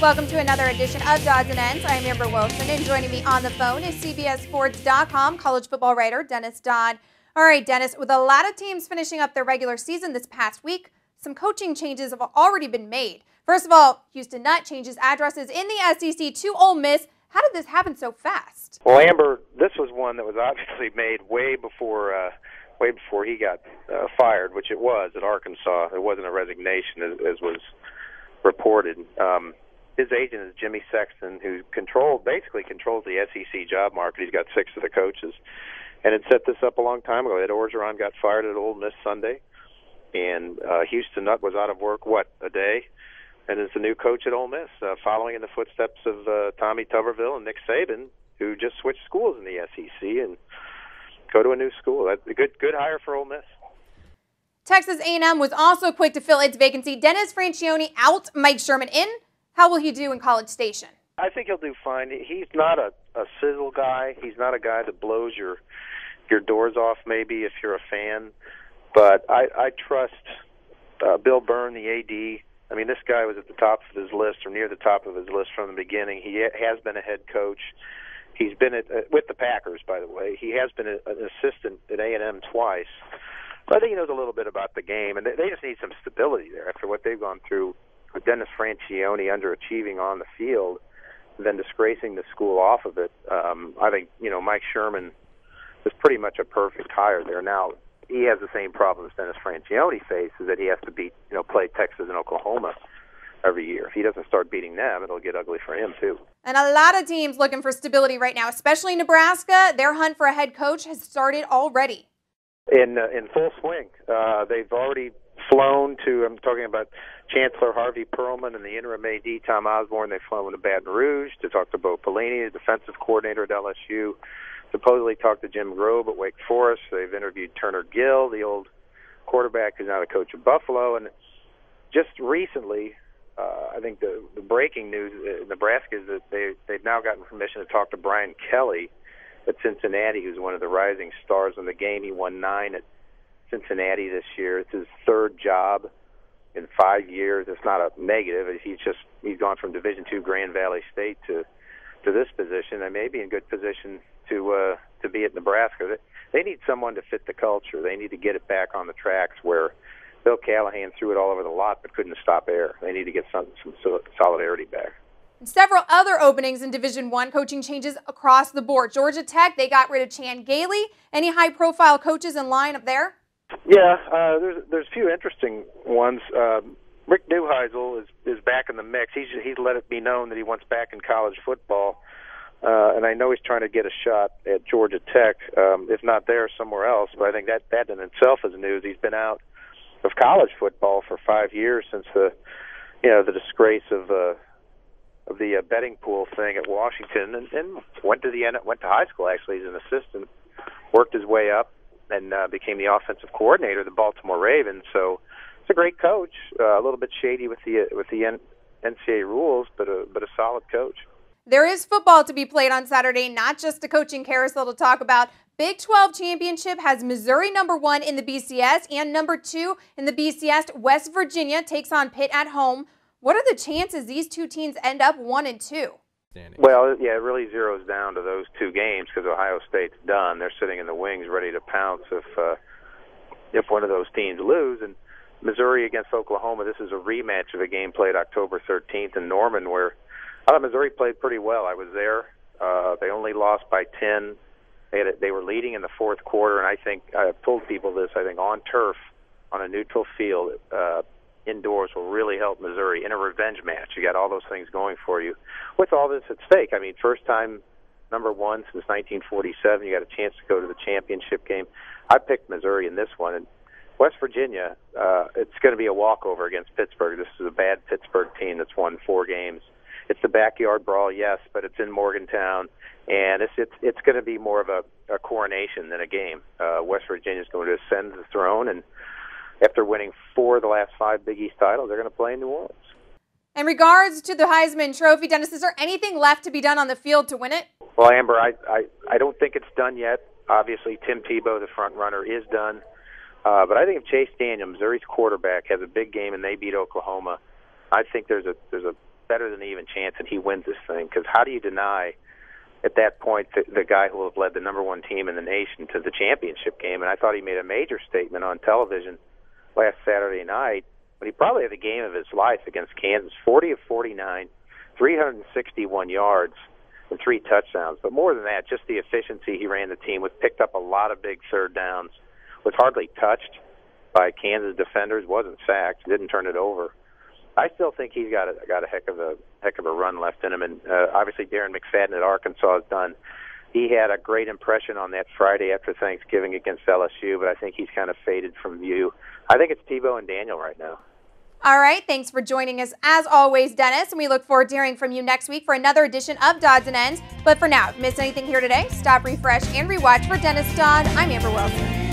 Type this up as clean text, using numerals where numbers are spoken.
Welcome to another edition of Dodds and Ends. I am Amber Wilson, and joining me on the phone is CBSSports.com college football writer Dennis Dodd. All right, Dennis, with a lot of teams finishing up their regular season this past week, some coaching changes have already been made. First of all, Houston Nutt changes addresses in the SEC to Ole Miss. How did this happen so fast? Well, Amber, this was one that was obviously made way before he got fired, which it was at Arkansas. It wasn't a resignation, as was reported. His agent is Jimmy Sexton, who basically controls the SEC job market. He's got 6 of the coaches, and had set this up a long time ago. Ed Orgeron got fired at Ole Miss Sunday, and Houston Nutt was out of work, a day, and is the new coach at Ole Miss, following in the footsteps of Tommy Tuberville and Nick Saban, who just switched schools in the SEC and go to a new school. That's a good hire for Ole Miss. Texas A&M was also quick to fill its vacancy. Dennis Franchione out, Mike Sherman in. How will he do in College Station? I think he'll do fine. He's not a sizzle guy. He's not a guy that blows your doors off, maybe, if you're a fan. But I trust Bill Byrne, the AD. I mean, this guy was at the top of his list, or near the top of his list from the beginning. He has been a head coach. He's been with the Packers, by the way. He has been an assistant at A&M twice. But I think he knows a little bit about the game, and they just need some stability there after what they've gone through with Dennis Franchione underachieving on the field, then disgracing the school off of it. I think, Mike Sherman is pretty much a perfect hire there. Now, he has the same problems Dennis Franchione faces, that he has to play Texas and Oklahoma every year. If he doesn't start beating them, it'll get ugly for him, too. And a lot of teams looking for stability right now, especially Nebraska. Their hunt for a head coach has started already. In full swing. They've already flown to, I'm talking about Chancellor Harvey Perlman and the interim AD Tom Osborne. They've flown to Baton Rouge to talk to Bo Pelini, the defensive coordinator at LSU. Supposedly talked to Jim Grobe at Wake Forest. They've interviewed Turner Gill, the old quarterback who's now the coach of Buffalo. And just recently, I think the breaking news in Nebraska is that they've now gotten permission to talk to Brian Kelly at Cincinnati, who's one of the rising stars in the game. He won 9 at Cincinnati this year. It's his 3rd job in 5 years. It's not a negative. He's gone from Division II Grand Valley State to this position, and maybe in good position to be at Nebraska. They need someone to fit the culture. They need to get it back on the tracks where Bill Callahan threw it all over the lot but couldn't stop air. They need to get some solidarity back. Several other openings in Division I, coaching changes across the board. Georgia Tech, they got rid of Chan Gailey. Any high-profile coaches in line up there? Yeah, there's a few interesting ones. Rick Neuheisel is back in the mix. He's let it be known that he wants back in college football, and I know he's trying to get a shot at Georgia Tech, if not there, somewhere else. But I think that in itself is news. He's been out of college football for 5 years since the disgrace of the betting pool thing at Washington, and went to high school actually as an assistant, worked his way up, and became the offensive coordinator of the Baltimore Ravens. So it's a great coach, a little bit shady with the NCAA rules, but a solid coach. There is football to be played on Saturday, not just a coaching carousel to talk about. Big 12 championship has Missouri #1 in the BCS and #2 in the BCS. West Virginia takes on Pitt at home. What are the chances these two teams end up 1 and 2? Well, yeah, it really zeroes down to those 2 games because Ohio State's done. They're sitting in the wings ready to pounce if one of those teams lose. And Missouri against Oklahoma, this is a rematch of a game played October 13th in Norman where I thought Missouri played pretty well. I was there. They only lost by 10. They were leading in the 4th quarter, and I think I've told people this, I think on turf, on a neutral field, indoors will really help Missouri in a revenge match. You got all those things going for you. With all this at stake, I mean, first time #1 since 1947, you got a chance to go to the championship game. I picked Missouri in this one. And West Virginia, it's going to be a walkover against Pittsburgh. This is a bad Pittsburgh team that's won 4 games. It's the backyard brawl, yes, but it's in Morgantown, and it's going to be more of a coronation than a game. West Virginia's going to ascend the throne, and after winning 4 of the last 5 Big East titles, they're going to play in New Orleans. In regards to the Heisman Trophy, Dennis, is there anything left to be done on the field to win it? Well, Amber, I don't think it's done yet. Obviously, Tim Tebow, the front runner, is done. But I think if Chase Daniel, Missouri's quarterback, has a big game and they beat Oklahoma, I think there's a better than an even chance that he wins this thing, because how do you deny at that point the guy who will have led the #1 team in the nation to the championship game? And I thought he made a major statement on television last Saturday night, but he probably had the game of his life against Kansas. 40 of 49, 361 yards, and 3 touchdowns. But more than that, just the efficiency he ran the team with, picked up a lot of big third downs, was hardly touched by Kansas defenders, wasn't sacked, didn't turn it over. I still think he's got a heck of a run left in him, and obviously Darren McFadden at Arkansas has done. He had a great impression on that Friday after Thanksgiving against LSU, but I think he's kind of faded from view. I think it's Tebow and Daniel right now. All right, thanks for joining us as always, Dennis, and we look forward to hearing from you next week for another edition of Dodds and Ends. But for now, if you missed anything here today, stop, refresh, and rewatch. For Dennis Dodd, I'm Amber Wilson.